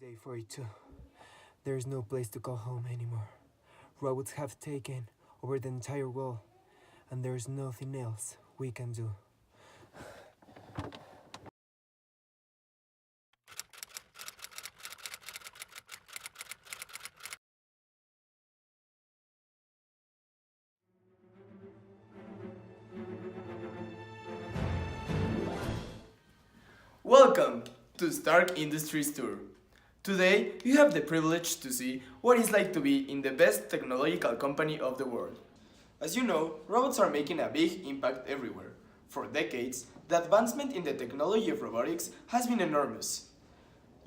day for it too. There is no place to call home anymore. Robots have taken over the entire world, and there is nothing else we can do. Welcome to Stark Industries Tour. Today, you have the privilege to see what it's like to be in the best technological company of the world. As you know, robots are making a big impact everywhere. For decades, the advancement in the technology of robotics has been enormous.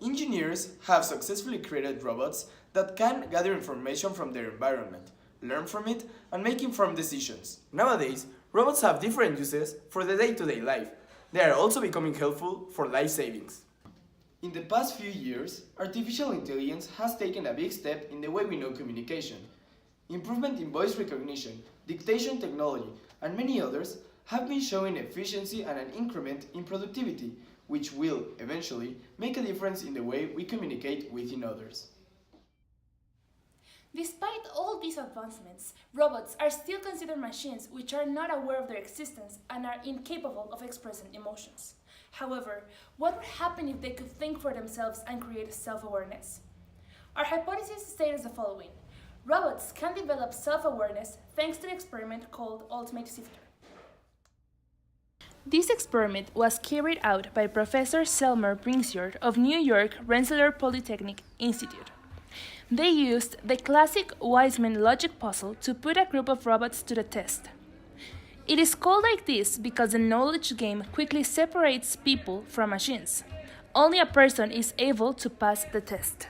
Engineers have successfully created robots that can gather information from their environment, learn from it, and make informed decisions. Nowadays, robots have different uses for the day-to-day life. They are also becoming helpful for life savings. In the past few years, artificial intelligence has taken a big step in the way we know communication. Improvement in voice recognition, dictation technology, and many others have been showing efficiency and an increment in productivity, which will, eventually, make a difference in the way we communicate within others. Despite all these advancements, robots are still considered machines which are not aware of their existence and are incapable of expressing emotions. However, what would happen if they could think for themselves and create self-awareness? Our hypothesis states the following. Robots can develop self-awareness thanks to an experiment called Ultimate Sifter. This experiment was carried out by Professor Selmer Bringsjord of New York Rensselaer Polytechnic Institute. They used the classic Weismann logic puzzle to put a group of robots to the test. It is called like this because the knowledge game quickly separates people from machines. Only a person is able to pass the test.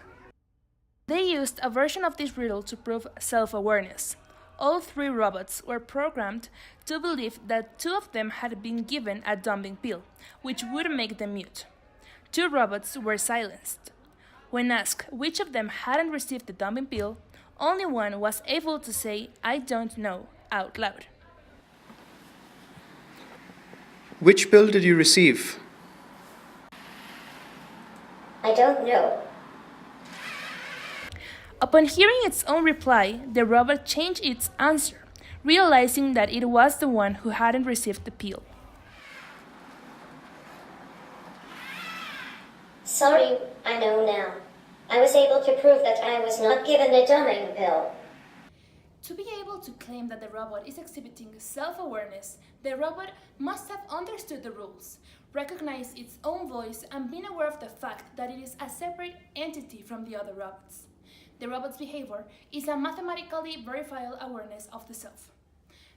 They used a version of this riddle to prove self-awareness. All three robots were programmed to believe that two of them had been given a dumbing pill, which would make them mute. Two robots were silenced. When asked which of them hadn't received the dumbing pill, only one was able to say, "I don't know," out loud. Which pill did you receive? I don't know. Upon hearing its own reply, the robot changed its answer, realizing that it was the one who hadn't received the pill. Sorry, I know now. I was able to prove that I was not given the dumbing pill. To be able to claim that the robot is exhibiting self-awareness, the robot must have understood the rules, recognized its own voice, and been aware of the fact that it is a separate entity from the other robots. The robot's behavior is a mathematically verifiable awareness of the self.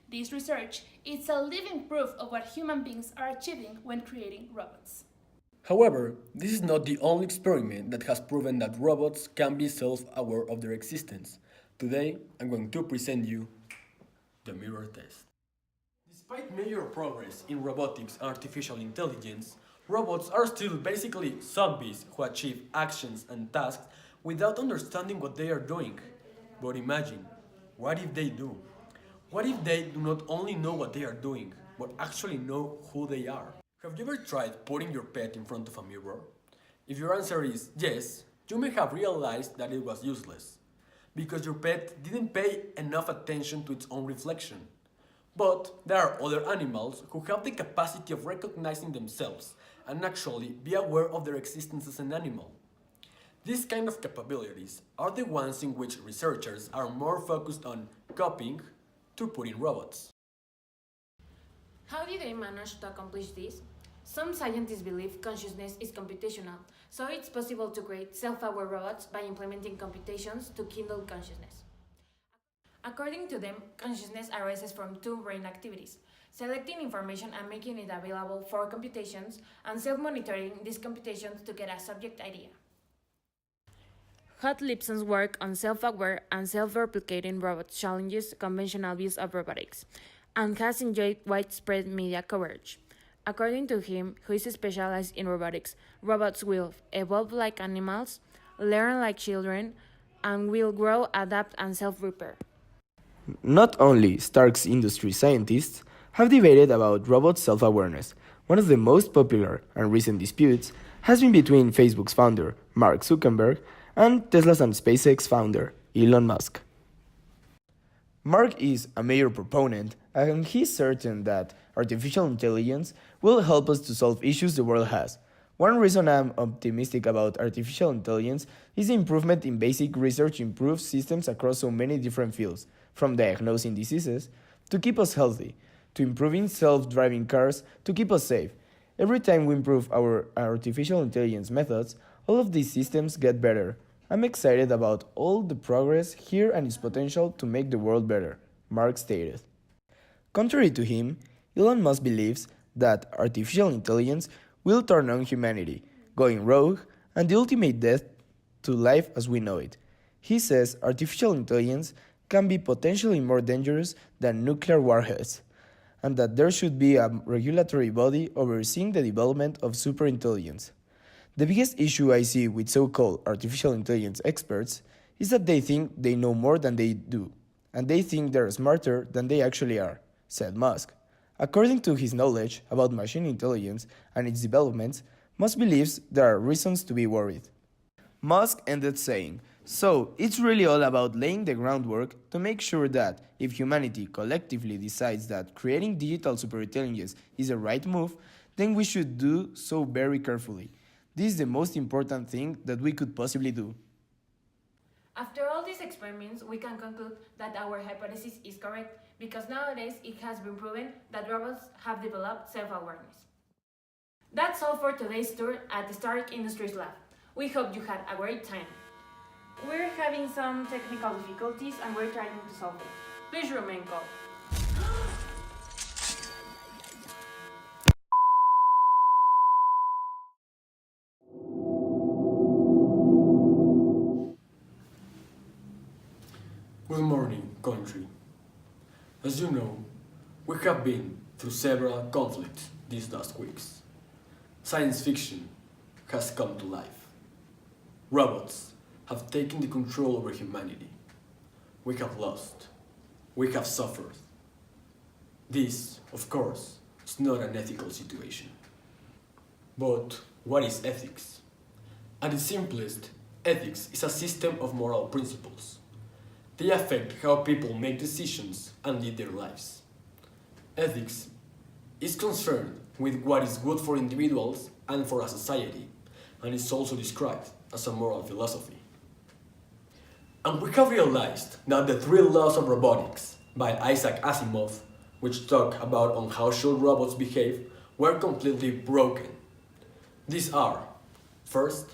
This research is a living proof of what human beings are achieving when creating robots. However, this is not the only experiment that has proven that robots can be self-aware of their existence. Today, I'm going to present you the mirror test. Despite major progress in robotics and artificial intelligence, robots are still basically zombies who achieve actions and tasks without understanding what they are doing. But imagine, what if they do? What if they do not only know what they are doing, but actually know who they are? Have you ever tried putting your pet in front of a mirror? If your answer is yes, you may have realized that it was useless, because your pet didn't pay enough attention to its own reflection. But there are other animals who have the capacity of recognizing themselves and actually be aware of their existence as an animal. These kind of capabilities are the ones in which researchers are more focused on copying to put in robots. How did they manage to accomplish this? Some scientists believe consciousness is computational, so it's possible to create self-aware robots by implementing computations to kindle consciousness. According to them, consciousness arises from two brain activities: selecting information and making it available for computations, and self-monitoring these computations to get a subject idea. Hod Lipson's work on self-aware and self-replicating robots challenges conventional views of robotics and has enjoyed widespread media coverage. According to him, who is specialized in robotics, robots will evolve like animals, learn like children, and will grow, adapt, and self-repair. Not only Stark's industry scientists have debated about robot self-awareness. One of the most popular and recent disputes has been between Facebook's founder, Mark Zuckerberg, and Tesla's and SpaceX founder, Elon Musk. Mark is a major proponent, and he's certain that artificial intelligence will help us to solve issues the world has. One reason I'm optimistic about artificial intelligence is the improvement in basic research improves systems across so many different fields, from diagnosing diseases to keep us healthy, to improving self-driving cars to keep us safe. Every time we improve our artificial intelligence methods, all of these systems get better. I'm excited about all the progress here and its potential to make the world better, Mark stated. Contrary to him, Elon Musk believes that artificial intelligence will turn on humanity, going rogue, and the ultimate death to life as we know it. He says artificial intelligence can be potentially more dangerous than nuclear warheads, and that there should be a regulatory body overseeing the development of superintelligence. The biggest issue I see with so-called artificial intelligence experts is that they think they know more than they do, and they think they're smarter than they actually are, said Musk. According to his knowledge about machine intelligence and its developments, Musk believes there are reasons to be worried. Musk ended saying, "So, it's really all about laying the groundwork to make sure that, if humanity collectively decides that creating digital superintelligence is the right move, then we should do so very carefully. This is the most important thing that we could possibly do." After all these experiments, we can conclude that our hypothesis is correct, because nowadays it has been proven that robots have developed self-awareness. That's all for today's tour at the Stark Industries Lab. We hope you had a great time. We're having some technical difficulties and we're trying to solve them. Please remain calm. Good morning, country. As you know, we have been through several conflicts these last weeks. Science fiction has come to life. Robots have taken the control over humanity. We have lost. We have suffered. This, of course, is not an ethical situation. But what is ethics? At its simplest, ethics is a system of moral principles. They affect how people make decisions and live their lives. Ethics is concerned with what is good for individuals and for a society, and is also described as a moral philosophy. And we have realized that the 3 laws of robotics by Isaac Asimov, which talk about on how should robots behave, were completely broken. These are: first,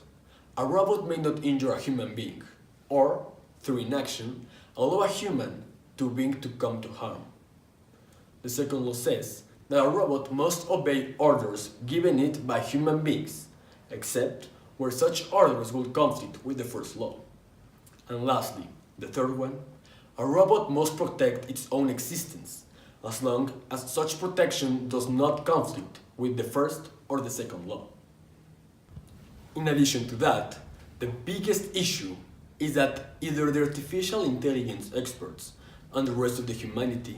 a robot may not injure a human being, or, through inaction, allow a human being to come to harm. The second law says that a robot must obey orders given it by human beings, except where such orders will conflict with the first law. And lastly, the third one, a robot must protect its own existence, as long as such protection does not conflict with the first or the second law. In addition to that, the biggest issue is that either the artificial intelligence experts and the rest of the humanity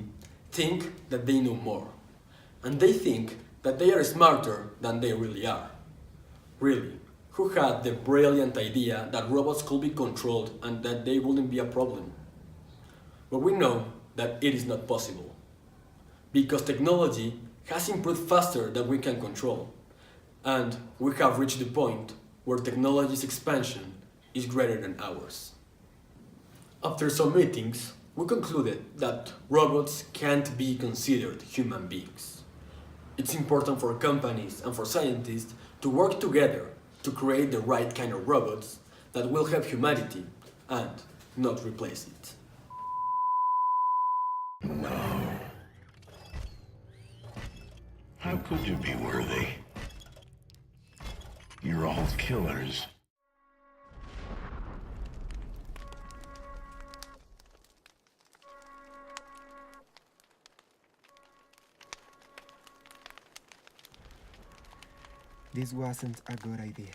think that they know more, and they think that they are smarter than they really are. Really, who had the brilliant idea that robots could be controlled and that they wouldn't be a problem? But we know that it is not possible, because technology has improved faster than we can control, and we have reached the point where technology's expansion is greater than ours. After some meetings, we concluded that robots can't be considered human beings. It's important for companies and for scientists to work together to create the right kind of robots that will help humanity and not replace it. No. How could you be worthy? You're all killers. This wasn't a good idea.